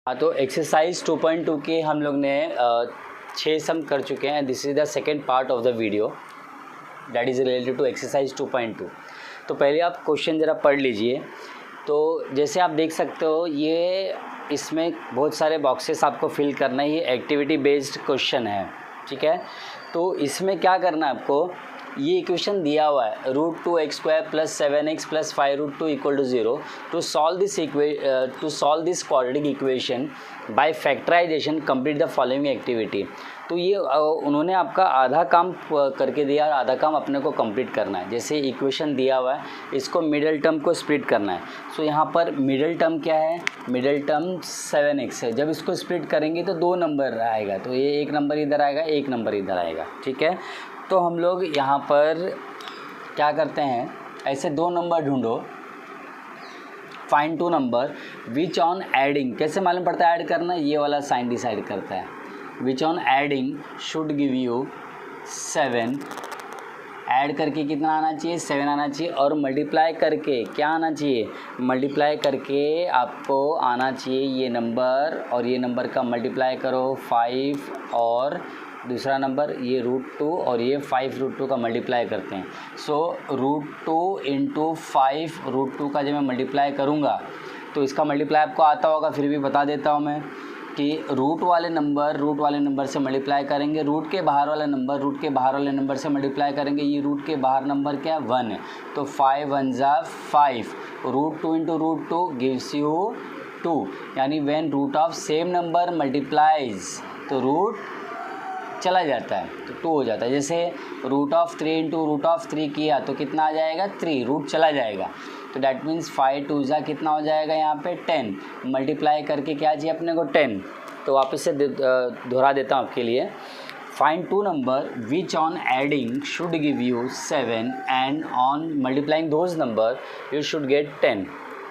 हाँ, तो एक्सरसाइज 2.2 के हम लोग ने 6 सम कर चुके हैं। This is the second part of the video that is related to exercise 2.2। तो पहले आप क्वेश्चन ज़रा पढ़ लीजिए। तो जैसे आप देख सकते हो ये इसमें बहुत सारे बॉक्सेस आपको फिल करना है। ये एक्टिविटी बेस्ड क्वेश्चन है, ठीक है। तो इसमें क्या करना है आपको, ये इक्वेशन दिया हुआ है √2x² + 7x + 5√2 = 0। To solve this quadratic equation by factorisation complete the following activity. तो ये उन्होंने आपका आधा काम करके दिया और आधा काम अपने को कंप्लीट करना है। जैसे इक्वेशन दिया हुआ है, इसको मिडल टर्म को स्प्लिट करना है। सो यहाँ पर मिडल टर्म क्या है, मिडल टर्म 7x है। जब इसको स्प्लिट करेंगे तो 2 नंबर आएगा, तो ये 1 नंबर इधर आएगा, 1 नंबर इधर आएगा, ठीक है। तो हम लोग यहाँ पर क्या करते हैं, ऐसे 2 नंबर ढूंढो, find 2 number which on adding. कैसे मालूम पड़ता है ऐड करना, ये वाला साइन डिसाइड करता है। Which on adding should give you 7। Add करके कितना आना चाहिए, 7 आना चाहिए। और मल्टीप्लाई करके क्या आना चाहिए, मल्टीप्लाई करके आपको आना चाहिए ये नंबर और ये नंबर का मल्टीप्लाई करो 5 और दूसरा नंबर ये √2 और ये 5√2 का मल्टीप्लाई करते हैं। सो √2 × 5√2 का जब मैं मल्टीप्लाई करूँगा तो इसका मल्टीप्लाई आपको आता होगा, फिर भी बता देता हूँ मैं कि रूट वाले नंबर से मल्टीप्लाई करेंगे, रूट के बाहर वाला नंबर से मल्टीप्लाई करेंगे। ये रूट के बाहर नंबर क्या है, 1 है, तो 5 1 = 5। √2 × √2 गिव्स यू 2। यानी when root of same number multiplies तो रूट चला जाता है, तो 2 हो जाता है। जैसे √3 × √3 किया तो कितना आ जाएगा, 3, रूट चला जाएगा। तो डैट मीन्स 5 2 = कितना हो जाएगा यहाँ पे 10। मल्टीप्लाई करके क्या चाहिए अपने को, 10। तो वापस से दोहरा देता हूँ आपके लिए। Find 2 number which on adding should give you 7 and on multiplying those number you should gate 10,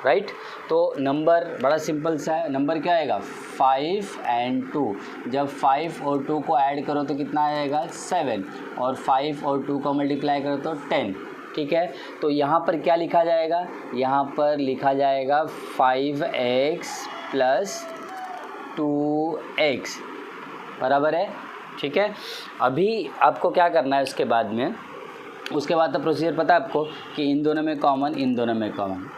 right. तो नंबर बड़ा सिंपल सा है। नंबर क्या आएगा, 5 और 2। जब 5 और 2 को ऐड करो तो कितना आएगा, 7, और 5 और 2 को मल्टीप्लाई करो तो 10, ठीक है। तो यहाँ पर क्या लिखा जाएगा, यहाँ पर लिखा जाएगा 5x + 2x बराबर है, ठीक है। अभी आपको क्या करना है उसके बाद तो प्रोसीजर पता है आपको कि इन दोनों में कॉमन।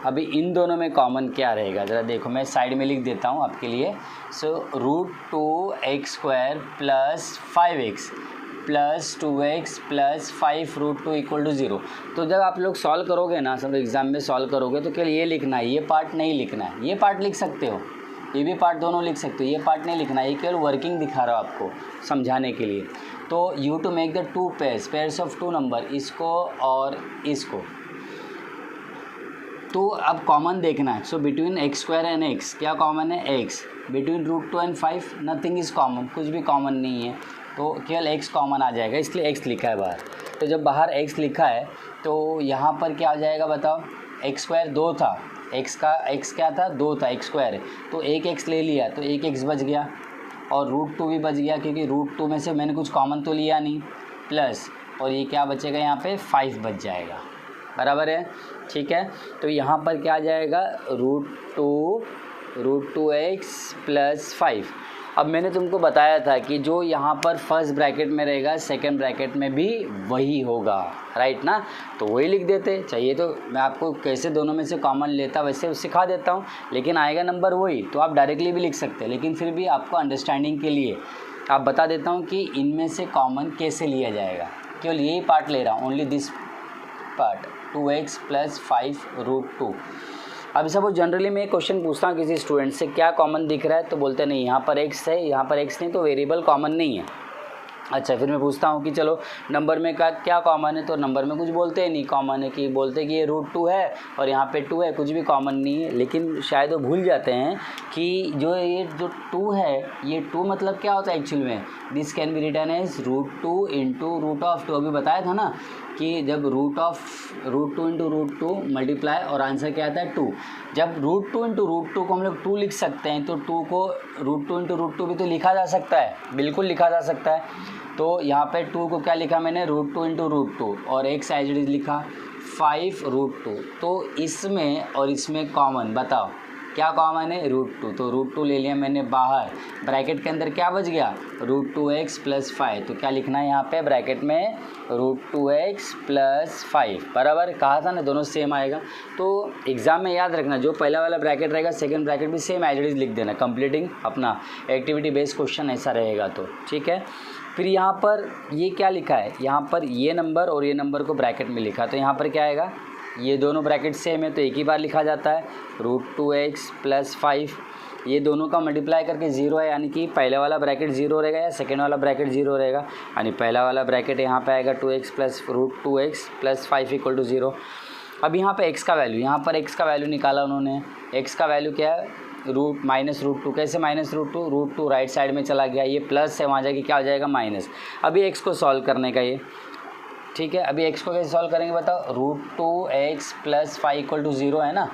अभी इन दोनों में कॉमन क्या रहेगा, ज़रा देखो, मैं साइड में लिख देता हूँ आपके लिए। सो √2x² + 5x + 2x + 5√2 = 0। तो जब आप लोग सॉल्व करोगे ना, सब एग्ज़ाम में सॉल्व करोगे तो केवल ये लिखना है, ये पार्ट नहीं लिखना है। ये पार्ट लिख सकते हो, ये भी पार्ट दोनों लिख सकते हो, ये पार्ट नहीं लिखना है। ये केवल वर्किंग दिखा रहा हूँ आपको समझाने के लिए। तो you to make the 2 pairs of 2 number, इसको और इसको। तो अब कॉमन देखना है। So between x² and x क्या कॉमन है, x। Between √2 and 5 nothing is common, कुछ भी कॉमन नहीं है, तो केवल x कॉमन आ जाएगा, इसलिए x लिखा है बाहर। तो जब बाहर x लिखा है तो यहाँ पर क्या आ जाएगा बताओ, x² 2 था, x क्या था, 2 था, x² है, तो 1x ले लिया तो 1x बच गया और √2 भी बच गया, क्योंकि √2 में से मैंने कुछ कॉमन तो लिया नहीं, प्लस और ये क्या बचेगा यहाँ पे 5 बच जाएगा, बराबर है, ठीक है। तो यहाँ पर क्या आ जाएगा, √2x + 5। अब मैंने तुमको बताया था कि जो यहाँ पर फर्स्ट ब्रैकेट में रहेगा सेकंड ब्रैकेट में भी वही होगा, राइट ना। तो वही लिख देते, चाहिए तो मैं आपको कैसे दोनों में से कॉमन लेता वैसे सिखा देता हूँ, लेकिन आएगा नंबर वही। तो आप डायरेक्टली भी लिख सकते हैं, लेकिन फिर भी आपको अंडरस्टैंडिंग के लिए आप बता देता हूँ कि इनमें से कॉमन कैसे लिया जाएगा। केवल यही पार्ट ले रहा हूँ, ओनली दिस पार्ट, 2x + 5√2। अब सपोज जनरली मैं क्वेश्चन पूछता हूँ किसी स्टूडेंट से, क्या कॉमन दिख रहा है, तो बोलते नहीं यहाँ पर x है, यहाँ पर x नहीं, तो वेरिएबल कॉमन नहीं है। अच्छा, फिर मैं पूछता हूँ कि चलो नंबर में क्या कॉमन है, तो नंबर में कुछ बोलते हैं नहीं कॉमन है, कि बोलते कि ये √2 है और यहाँ पे 2 है, कुछ भी कॉमन नहीं है। लेकिन शायद वो भूल जाते हैं कि ये जो 2 है, ये 2 मतलब क्या होता है एक्चुअल में, this can be written as √2 × √2। अभी बताया था ना कि जब √2 × √2 मल्टीप्लाई और आंसर क्या आता है 2। जब √2 × √2 को हम लोग 2 लिख सकते हैं, तो 2 को √2 × √2 भी तो लिखा जा सकता है, बिल्कुल लिखा जा सकता है। तो यहाँ पे 2 को क्या लिखा मैंने, √2 × √2 और x एज इट इज़ लिखा 5√2। तो इसमें और इसमें कॉमन बताओ क्या कॉमन है, √2, तो √2 ले लिया मैंने बाहर। ब्रैकेट के अंदर क्या बच गया, √2x + 5, तो क्या लिखना है यहाँ पे ब्रैकेट में, √2x + 5, बराबर, कहा था ना दोनों सेम आएगा। तो एग्जाम में याद रखना, जो पहला वाला ब्रैकेट रहेगा सेकंड ब्रैकेट भी सेम एज इट इज लिख देना, कंप्लीटिंग अपना एक्टिविटी बेस्ड क्वेश्चन ऐसा रहेगा, तो ठीक है। फिर यहाँ पर ये क्या लिखा है, यहाँ पर ये नंबर और ये नंबर को ब्रैकेट में लिखा, तो यहाँ पर क्या आएगा, ये दोनों ब्रैकेट सेम है तो एक ही बार लिखा जाता है, √2x + 5, ये दोनों का मल्टीप्लाई करके 0 है, यानी कि पहले वाला ब्रैकेट 0 रहेगा या सेकेंड वाला ब्रैकेट 0 रहेगा, यानी पहला वाला ब्रैकेट यहाँ पे आएगा 2x + √2x + 5 = 0। अब यहाँ पे x का वैल्यू, यहाँ पर x का वैल्यू निकाला उन्होंने, x का वैल्यू क्या है, -√2, कैसे -√2, √2 राइट साइड में चला गया, ये प्लस है वहाँ जाके क्या हो जाएगा माइनस। अभी x को सॉल्व करने का ये, ठीक है, अभी x को कैसे सॉल्व करेंगे बताओ, √2x + 5 = 0 है ना,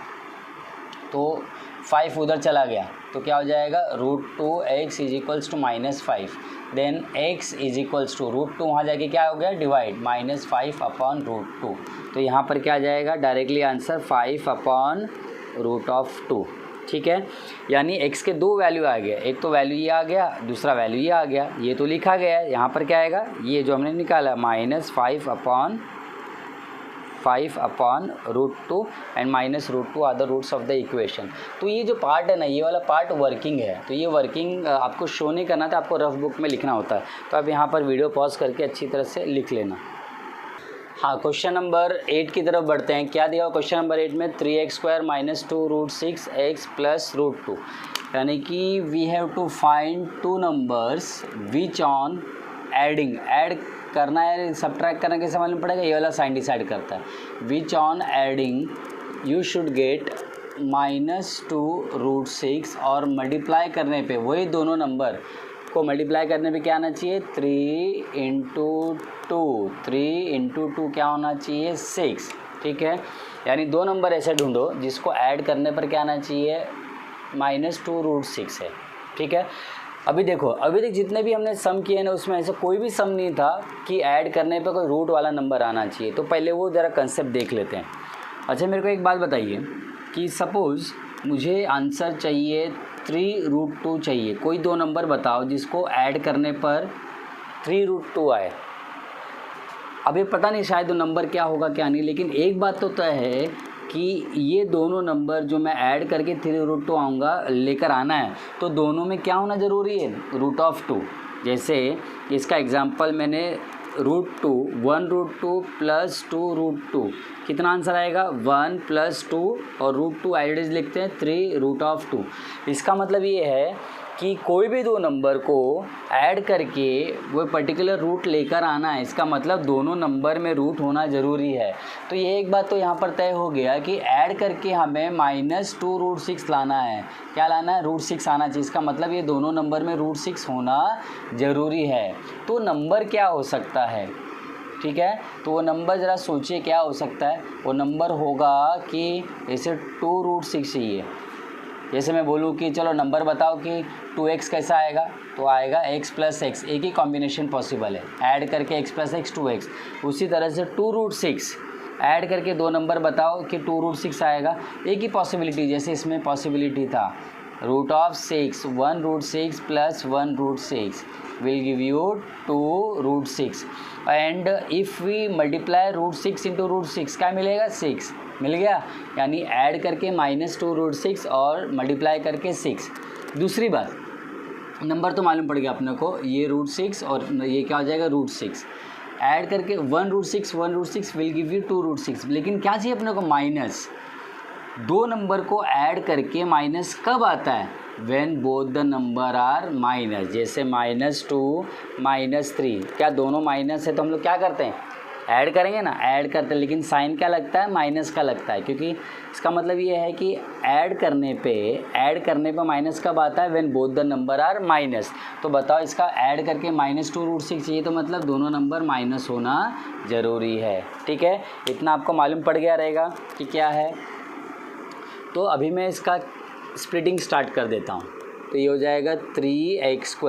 तो 5 उधर चला गया तो क्या हो जाएगा, √2x = -5, देन x √2 वहाँ जाके क्या हो गया, डिवाइड, -5/√2, तो यहाँ पर क्या आ जाएगा, डायरेक्टली आंसर 5/√2, ठीक है। यानी x के दो वैल्यू आ गए, एक तो वैल्यू ये आ गया, दूसरा वैल्यू ये आ गया, ये तो लिखा गया है, यहाँ पर क्या आएगा, ये जो हमने निकाला -5/√2 and -√2 are the roots of the equation. तो ये जो पार्ट है ना, ये वाला पार्ट वर्किंग है, तो ये वर्किंग आपको शो नहीं करना था, आपको रफ बुक में लिखना होता है, तो आप यहाँ पर वीडियो पॉज करके अच्छी तरह से लिख लेना। हाँ, क्वेश्चन नंबर 8 की तरफ बढ़ते हैं। क्या दिया हुआ क्वेश्चन नंबर 8 में, 3x² - 2 √6x + √2, यानी कि we have to find two numbers which on adding, add करना है, सब्ट्रैक्ट करना कैसे मालूम पड़ेगा, ये वाला साइन डिसाइड करता है, which on adding you should get -2 √6, और मल्टीप्लाई करने पे वही दोनों नंबर को मल्टीप्लाई करने पे क्या आना चाहिए, 3 × 2, 3 × 2 क्या होना चाहिए, 6, ठीक है। यानी दो नंबर ऐसे ढूंढो जिसको ऐड करने पर क्या आना चाहिए, -2 √6 है, ठीक है। अभी देखो, अभी तक जितने भी हमने सम किए ना उसमें ऐसा कोई भी सम नहीं था कि ऐड करने पे कोई रूट वाला नंबर आना चाहिए, तो पहले वो ज़रा कंसेप्ट देख लेते हैं। अच्छा, मेरे को एक बात बताइए कि सपोज़ मुझे आंसर चाहिए 3√2 चाहिए, कोई दो नंबर बताओ जिसको ऐड करने पर 3√2 आए। अभी पता नहीं शायद वो नंबर क्या होगा क्या नहीं, लेकिन एक बात तो तय है कि ये दोनों नंबर जो मैं ऐड करके 3√2 आऊँगा लेकर आना है, तो दोनों में क्या होना ज़रूरी है, √2। जैसे इसका एग्जांपल मैंने √2, 1√2 + 2√2, कितना आंसर आएगा, 1 + 2 और √2 एडिड लिखते हैं 3√2। इसका मतलब ये है कि कोई भी दो नंबर को ऐड करके वो पर्टिकुलर रूट लेकर आना है, इसका मतलब दोनों नंबर में रूट होना ज़रूरी है। तो ये एक बात तो यहाँ पर तय हो गया कि ऐड करके हमें -2 √6 लाना है, क्या लाना है, √6 आना चाहिए, इसका मतलब ये दोनों नंबर में √6 होना ज़रूरी है। तो नंबर क्या हो सकता है, ठीक है, तो वो नंबर ज़रा सोचिए क्या हो सकता है। वो नंबर होगा कि जैसे 2 √6 चाहिए, जैसे मैं बोलूँ कि चलो नंबर बताओ कि 2x कैसा आएगा, तो आएगा x + x, एक ही कॉम्बिनेशन पॉसिबल है, ऐड करके x + x 2x। उसी तरह से 2 √6 ऐड करके दो नंबर बताओ कि 2 √6 आएगा, एक ही पॉसिबिलिटी, जैसे इसमें पॉसिबिलिटी था √6, 1 √6 + 1 √6 will give you 2 √6, and if we multiply √6 into √6 क्या मिलेगा, 6 मिल गया। यानी ऐड करके -2 √6 और मल्टीप्लाई करके 6। दूसरी बात, नंबर तो मालूम पड़ गया अपने को, ये √6 और ये क्या हो जाएगा, √6 ऐड करके 1 √6 विल गिव यू 2 √6, लेकिन क्या चाहिए अपने को, माइनस। दो नंबर को ऐड करके माइनस कब आता है, when both the number are minus, जैसे -2 -3, क्या दोनों माइनस है तो हम लोग क्या करते हैं, ऐड करेंगे ना, ऐड करते हैं, लेकिन साइन क्या लगता है, माइनस का लगता है, क्योंकि इसका मतलब ये है कि ऐड करने पे माइनस कब आता है, when both the number are minus. तो बताओ इसका ऐड करके -2 √6 चाहिए, तो मतलब दोनों नंबर माइनस होना ज़रूरी है, ठीक है। इतना आपको मालूम पड़ गया रहेगा कि क्या है। तो अभी मैं इसका स्प्लिटिंग स्टार्ट कर देता हूँ, तो ये हो जाएगा 3x² -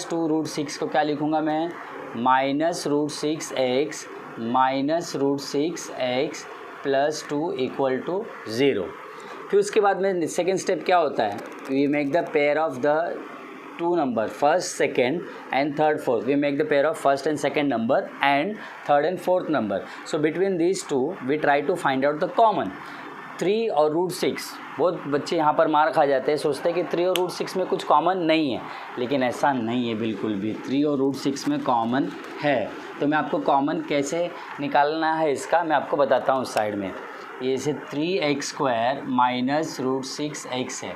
2 √6 को क्या लिखूँगा मैं, -√6x -√6x + 2 = 0। फिर उसके बाद में सेकेंड स्टेप क्या होता है, we make the pair of the two number first second and third fourth, we make the pair of first and second number and third and fourth number. So between these two we try to find out the common. 3 और √6, बहुत बच्चे यहाँ पर मार खा जाते हैं, सोचते हैं कि 3 और √6 में कुछ कॉमन नहीं है, लेकिन ऐसा नहीं है बिल्कुल भी. 3 और √6 में कॉमन है. तो मैं आपको कॉमन कैसे निकालना है इसका मैं आपको बताता हूँ उस साइड में. ये से 3x² माइनस √6x है.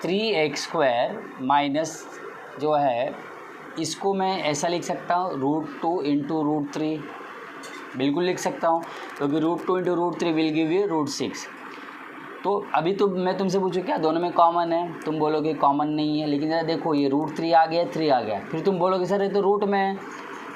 3x² माइनस जो है इसको मैं ऐसा लिख सकता हूँ √2 इंटू √3, बिल्कुल लिख सकता हूँ, क्योंकि √2 इंटू √3 विल गिव यू √6. तो अभी तो मैं तुमसे पूछूँ क्या दोनों में कॉमन है, तुम बोलोगे कॉमन नहीं है, लेकिन ज़रा देखो ये √3 आ गया, 3 आ गया, फिर तुम बोलोगे सर ये तो रूट में है,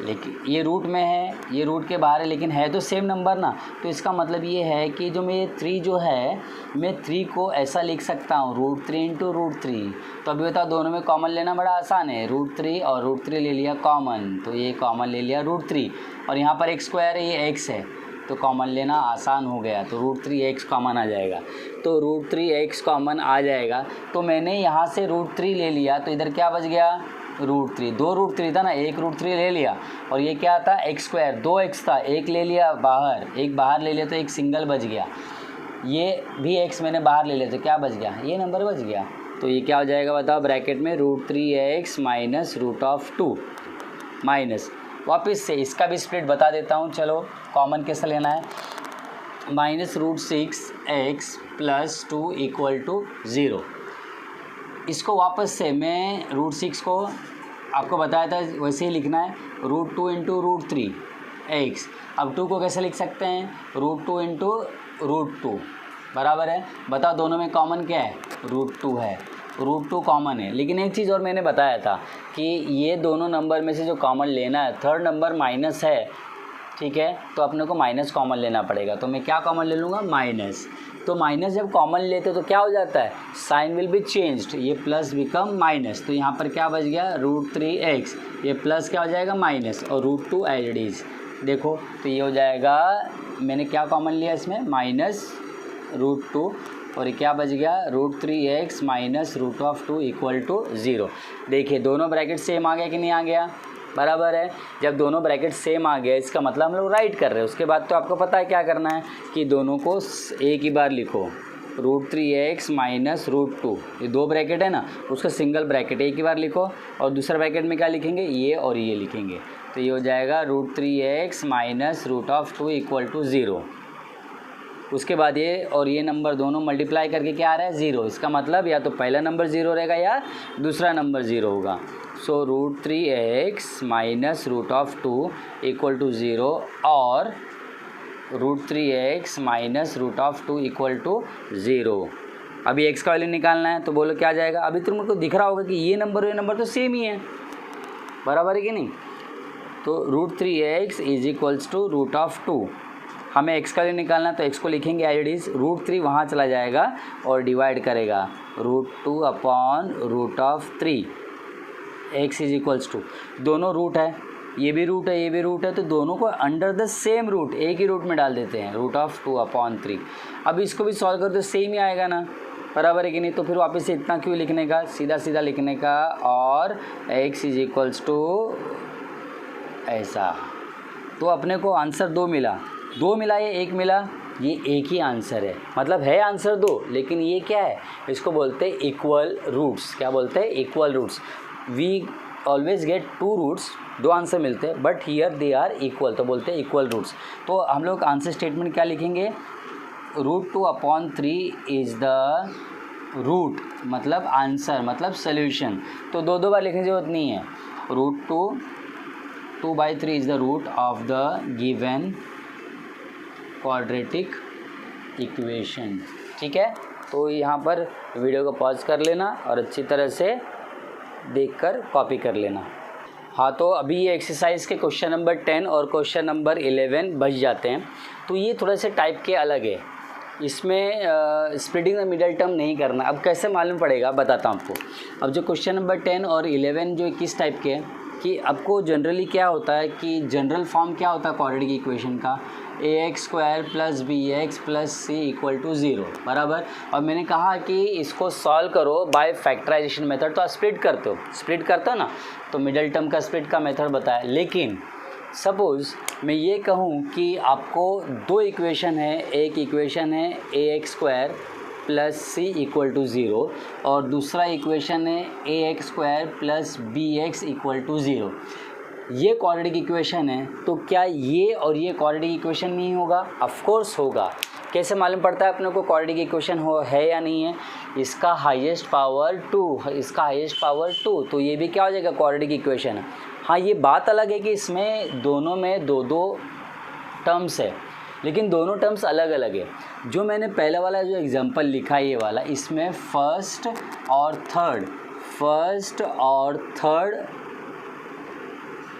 लेकिन ये रूट में है, ये रूट के बाहर है, लेकिन है तो सेम नंबर ना. तो इसका मतलब ये है कि जो मैं 3 जो है मैं 3 को ऐसा लिख सकता हूँ √3 इंटू √3. तो अभी बताओ दोनों में कॉमन लेना बड़ा आसान है. √3 और √3 ले लिया कॉमन, तो ये कॉमन ले लिया √3, और यहाँ पर x² है, ये x है, तो कॉमन लेना आसान हो गया. तो √3x कॉमन आ जाएगा. तो √3x कॉमन आ जाएगा. तो मैंने यहाँ से √3 ले लिया, तो इधर क्या बच गया √3. 2 √3 था ना, 1 √3 ले लिया, और ये क्या था x², 2x था, 1 ले लिया बाहर, 1 बाहर ले लिया तो एक सिंगल बच गया. ये भी x मैंने बाहर ले लिया तो क्या बच गया, ये नंबर बच गया. तो ये क्या हो जाएगा बताओ ब्रैकेट में √3x माइनस √2 माइनस, वापस से इसका भी स्प्लिट बता देता हूँ. चलो कॉमन कैसे लेना है, minus √6x plus 2 equal to 0. इसको वापस से मैं √6 को आपको बताया था वैसे ही लिखना है, √2 इंटू √3x. अब 2 को कैसे लिख सकते हैं, √2 इंटू √2 बराबर है. बताओ दोनों में कॉमन क्या है, √2 है, √2 कॉमन है. लेकिन एक चीज़ और मैंने बताया था कि ये दोनों नंबर में से जो कॉमन लेना है, थर्ड नंबर माइनस है, ठीक है, तो अपने को माइनस कॉमन लेना पड़ेगा. तो मैं क्या कॉमन ले लूँगा, माइनस. तो माइनस जब कॉमन लेते तो क्या हो जाता है, साइन विल बी चेंज्ड, ये प्लस बिकम माइनस. तो यहाँ पर क्या बच गया √3x, ये प्लस क्या हो जाएगा माइनस, और √2 एज इट इज़. देखो तो ये हो जाएगा, मैंने क्या कॉमन लिया इसमें, माइनस √2, और ये क्या बच गया √3x माइनस √2 इक्वल टू 0. देखिए दोनों ब्रैकेट सेम आ गया कि नहीं आ गया, बराबर है. जब दोनों ब्रैकेट सेम आ गया इसका मतलब हम लोग राइट कर रहे हैं. उसके बाद तो आपको पता है क्या करना है कि दोनों को एक ही बार लिखो, √3x माइनस √2, ये 2 ब्रैकेट है ना, उसका सिंगल ब्रैकेट एक ही बार लिखो, और दूसरा ब्रैकेट में क्या लिखेंगे, ये और ये लिखेंगे. तो ये हो जाएगा √3x माइनस √2 इक्वल टू 0. उसके बाद ये और ये नंबर दोनों मल्टीप्लाई करके क्या आ रहा है 0. इसका मतलब या तो पहला नंबर 0 रहेगा या दूसरा नंबर 0 होगा. सो √3x माइनस √2 इक्वल टू 0 और √3x माइनस √2 इक्वल टू 0. अभी x का वैल्यू निकालना है, तो बोलो क्या आ जाएगा. अभी तुमको दिख रहा होगा कि ये नंबर तो सेम ही है, बराबर है कि नहीं. तो √3x इज इक्वल्स टू √2. हमें x का वैल्यू निकालना है, तो x को लिखेंगे एज इट इज़, √3 वहाँ चला जाएगा और डिवाइड करेगा √2 upon √3. x is equals to, दोनों रूट है, ये भी रूट है, ये भी रूट है, तो दोनों को अंडर द सेम रूट एक ही रूट में डाल देते हैं, √2 अपॉन 3. अब इसको भी सॉल्व कर दो, सेम ही आएगा ना, बराबर है कि नहीं. तो फिर वापस से इतना क्यों लिखने का, सीधा सीधा लिखने का, और x इज इक्वल्स टू ऐसा. तो अपने को आंसर 2 मिला, 2 मिला, ये 1 मिला, ये एक ही आंसर है. मतलब है आंसर 2, लेकिन ये क्या है, इसको बोलते हैं इक्वल रूट्स. क्या बोलते हैं, equal roots. We always get 2 roots, 2 answer मिलते हैं, but here they are equal, तो बोलते हैं इक्वल रूट्स. तो हम लोग आंसर स्टेटमेंट क्या लिखेंगे, √2 अपॉन 3 इज़ द रूट, मतलब आंसर, मतलब सोल्यूशन. तो 2 बार लिखने की जरूरत नहीं है. √2/3 is the root of the given quadratic equation. ठीक है, तो यहाँ पर वीडियो को पॉज कर लेना और अच्छी तरह से देखकर कॉपी कर लेना. हाँ, तो अभी ये एक्सरसाइज के क्वेश्चन नंबर 10 और क्वेश्चन नंबर 11 बच जाते हैं. तो ये थोड़े से टाइप के अलग है, इसमें स्प्लिटिंग द मिडल टर्म नहीं करना. अब कैसे मालूम पड़ेगा बताता हूँ आपको. अब जो क्वेश्चन नंबर 10 और 11 जो किस टाइप के हैं कि आपको जनरली क्या होता है कि जनरल फॉर्म क्या होता है क्वाड्रेटिक इक्वेशन का, ax² plus bx plus c equal to 0 बराबर। और मैंने कहा कि इसको सॉल्व करो बाय फैक्टराइजेशन मेथड, तो आप स्प्लिट करते हो ना, तो मिडल टर्म का स्प्लिट का मेथड बताया। लेकिन सपोज़ मैं ये कहूँ कि आपको दो इक्वेशन है, एक इक्वेशन है ax² plus C equal to 0 और दूसरा इक्वेशन है ax² plus bx equal to 0। ये क्वाड्रेटिक इक्वेशन है, तो क्या ये और ये क्वाड्रेटिक इक्वेशन नहीं होगा? ऑफ कोर्स होगा। कैसे मालूम पड़ता है अपने को क्वाड्रेटिक इक्वेशन है या नहीं है? इसका हाईएस्ट पावर 2, तो ये भी क्या हो जाएगा? क्वाड्रेटिक इक्वेशन है। हाँ, ये बात अलग है कि इसमें दोनों में दो टर्म्स है, लेकिन दोनों टर्म्स अलग अलग है। जो मैंने पहले वाला जो एग्जांपल लिखा है ये वाला, इसमें फर्स्ट और थर्ड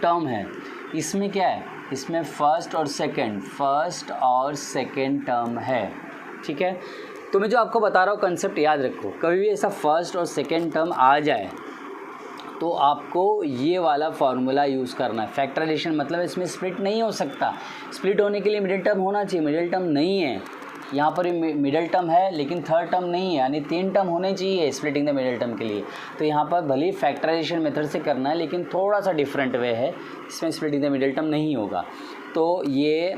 टर्म है। इसमें क्या है? इसमें फर्स्ट और सेकंड टर्म है। ठीक है, तो मैं जो आपको बता रहा हूँ कंसेप्ट याद रखो। कभी भी ऐसा फर्स्ट और सेकंड टर्म आ जाए तो आपको ये वाला फार्मूला यूज़ करना है। फैक्टराइजेशन मतलब इसमें स्प्लिट नहीं हो सकता। स्प्लिट होने के लिए मिडिल टर्म होना चाहिए, मिडिल टर्म नहीं है यहाँ पर। मिडिल टर्म है लेकिन थर्ड टर्म नहीं है, यानी 3 टर्म होने चाहिए स्प्लिटिंग द मिडिल टर्म के लिए। तो यहाँ पर भले ही फैक्टराइजेशन मेथड से करना है, लेकिन थोड़ा सा डिफरेंट वे है, इसमें स्प्लिटिंग द मिडिल टर्म नहीं होगा। तो ये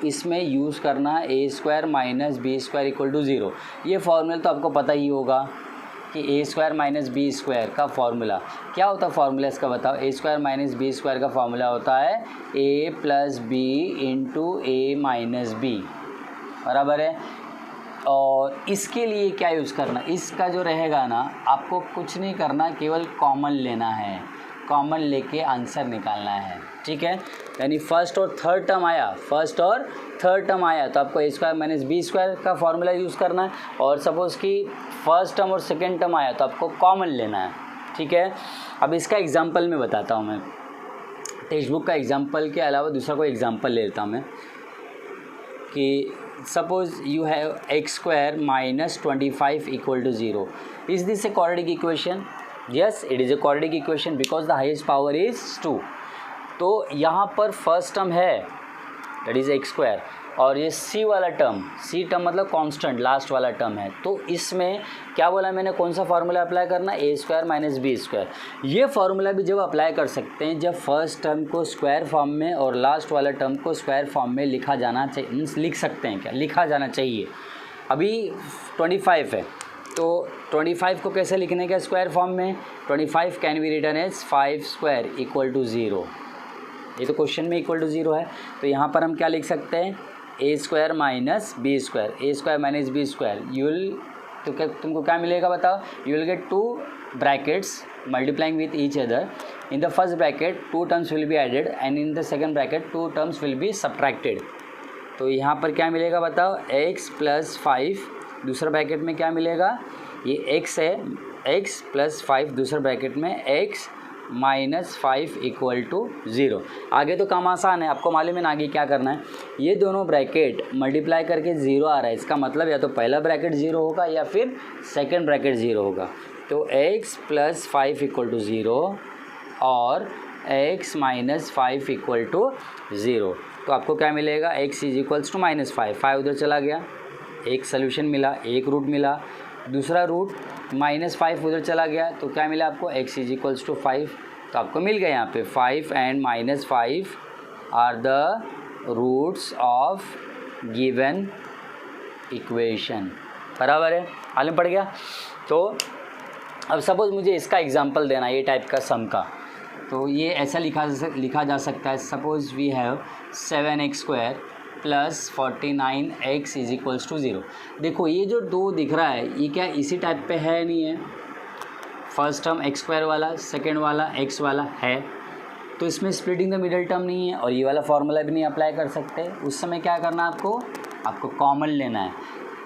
इसमें यूज़ करना a² minus b² equal to 0। ये फार्मूला तो आपको पता ही होगा कि a² माइनस b² का फार्मूला क्या होता है? फार्मूला इसका बताओ। a² माइनस b² का फार्मूला होता है a plus b into a minus b, बराबर है। और इसके लिए क्या यूज़ करना? इसका जो रहेगा ना, आपको कुछ नहीं करना, केवल कॉमन लेना है, कॉमन लेके आंसर निकालना है। ठीक है, यानी फर्स्ट और थर्ड टर्म आया तो आपको a² माइनस b² का फार्मूला यूज़ करना है। और सपोज़ कि फर्स्ट टर्म और सेकेंड टर्म आया तो आपको कॉमन लेना है। ठीक है, अब इसका एग्जांपल मैं बताता हूँ। मैं टेक्स्ट बुक का एग्जांपल के अलावा दूसरा कोई एग्जांपल ले लेता हूँ मैं, कि suppose you have x² minus 25 equal to 0. Is this a quadratic equation? Yes, it is a quadratic equation because the highest power is 2. तो यहाँ पर फर्स्ट टर्म है, that is x², और ये c वाला टर्म, c टर्म मतलब constant last वाला term है। तो इसमें क्या बोला मैंने, कौन सा फार्मूला अप्लाई करना? a² minus b²। ये फार्मूला भी जब अप्लाई कर सकते हैं जब फर्स्ट टर्म को स्क्वायर फॉर्म में और लास्ट वाला टर्म को स्क्वायर फॉर्म में लिखा जाना चाहिए। मीन्स लिख सकते हैं, क्या लिखा जाना चाहिए? अभी 25 है, तो 25 को कैसे लिखने का स्क्वायर फॉर्म में? 25 can be written as 5² equal to 0। ये तो क्वेश्चन में इक्वल टू 0 है, तो यहाँ पर हम क्या लिख सकते हैं? a² minus b², minus b²। You will, तो क्या तुमको क्या मिलेगा बताओ? You will get 2 brackets multiplying with each other. In the first bracket 2 terms will be added and in the second bracket 2 terms will be subtracted. तो यहाँ पर क्या मिलेगा बताओ? x प्लस 5, दूसरा ब्रैकेट में क्या मिलेगा? ये x है, x प्लस 5, दूसरा ब्रैकेट में x माइनस 5 इक्वल टू 0। आगे तो काम आसान है, आपको मालूम है ना आगे क्या करना है। ये दोनों ब्रैकेट मल्टीप्लाई करके 0 आ रहा है, इसका मतलब या तो पहला ब्रैकेट 0 होगा या फिर सेकंड ब्रैकेट 0 होगा। तो x प्लस 5 इक्वल टू 0 और x माइनस 5 इक्वल टू 0। तो आपको क्या मिलेगा? x is equals to minus 5 उधर चला गया, एक सोल्यूशन मिला, एक रूट मिला। दूसरा रूट माइनस 5 उधर चला गया, तो क्या मिला आपको? x is equals to 5। तो आपको मिल गया यहाँ पे 5 and minus 5 are the roots of given equation, बराबर है। मालूम पड़ गया? तो अब सपोज़ मुझे इसका एग्जांपल देना, ये टाइप का सम का, तो ये ऐसा लिखा जा सकता है। Suppose we have 7x² plus 49x is equals to 0। देखो ये जो 2 दिख रहा है, ये क्या इसी टाइप पे है? नहीं है। फर्स्ट टर्म x² वाला, सेकेंड वाला x वाला है, तो इसमें स्प्लिटिंग द मिडल टर्म नहीं है और ये वाला फार्मूला भी नहीं अप्लाई कर सकते। उस समय क्या करना है आपको कॉमन लेना है।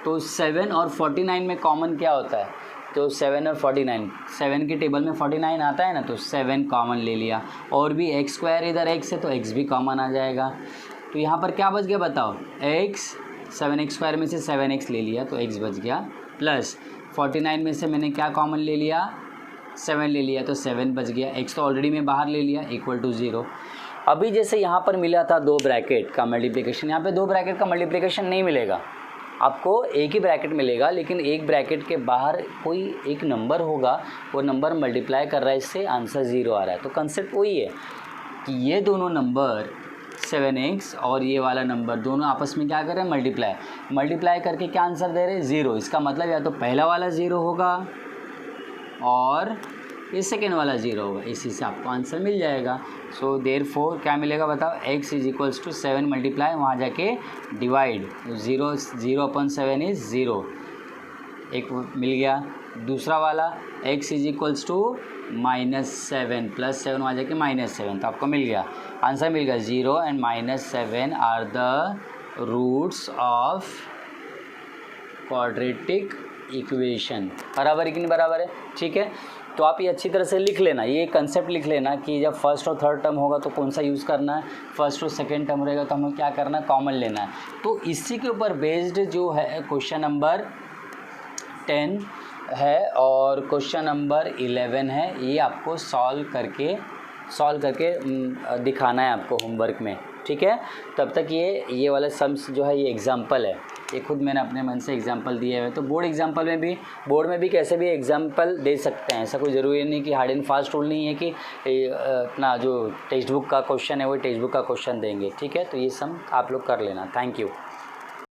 तो 7 और 49 में कॉमन क्या होता है? तो 7 और 49, 7 के टेबल में 49 आता है ना, तो 7 कॉमन ले लिया। और भी x² इधर x है तो x भी कॉमन आ जाएगा। तो यहाँ पर क्या बच गया बताओ? x, 7x² में से 7x ले लिया तो x बच गया, प्लस 49 में से मैंने क्या कॉमन ले लिया? 7 ले लिया तो 7 बच गया। x तो ऑलरेडी मैं बाहर ले लिया, इक्वल टू 0। अभी जैसे यहाँ पर मिला था 2 ब्रैकेट का मल्टीप्लिकेशन, यहाँ पे 2 ब्रैकेट का मल्टीप्लिकेशन नहीं मिलेगा आपको, एक ही ब्रैकेट मिलेगा, लेकिन एक ब्रैकेट के बाहर कोई एक नंबर होगा, वो नंबर मल्टीप्लाई कर रहा है, इससे आंसर 0 आ रहा है। तो कंसेप्ट वही है कि ये दोनों नंबर 7x और ये वाला नंबर दोनों आपस में क्या कर रहे हैं, मल्टीप्लाई करके क्या आंसर दे रहे हैं, 0। इसका मतलब या तो पहला वाला 0 होगा और ये सेकेंड वाला 0 होगा, इसी से आपको आंसर मिल जाएगा। सो देयरफॉर क्या मिलेगा बताओ, x = 7 मल्टीप्लाई वहाँ जाके डिवाइड, 0/7 इज़ 0, एक मिल गया। दूसरा वाला x = -7 + 7 वहाँ जाके -7, तो आपको मिल गया, आंसर मिल गया 0 and -7 are the roots of quadratic equation. बराबर है कि नहीं बराबर है, ठीक है। तो आप ये अच्छी तरह से लिख लेना, ये कंसेप्ट लिख लेना कि जब फर्स्ट और थर्ड टर्म होगा तो कौन सा यूज़ करना है, फर्स्ट और सेकंड टर्म रहेगा तो हमें क्या करना है, कॉमन लेना है। तो इसी के ऊपर बेस्ड जो है क्वेश्चन नंबर 10 है और क्वेश्चन नंबर 11 है, ये आपको सॉल्व करके दिखाना है आपको होमवर्क में, ठीक है। तब तक ये वाला सम्स जो है ये एग्जाम्पल है, ये खुद मैंने अपने मन से एग्जाम्पल दिए हुए। तो बोर्ड में भी कैसे भी एग्जाम्पल दे सकते हैं, ऐसा कोई ज़रूरी नहीं कि हार्ड एंड फास्ट रूल नहीं है कि अपना जो टेक्स्ट बुक का क्वेश्चन है वो टेक्स्ट बुक का क्वेश्चन देंगे, ठीक है। तो ये सम आप लोग कर लेना। Thank you.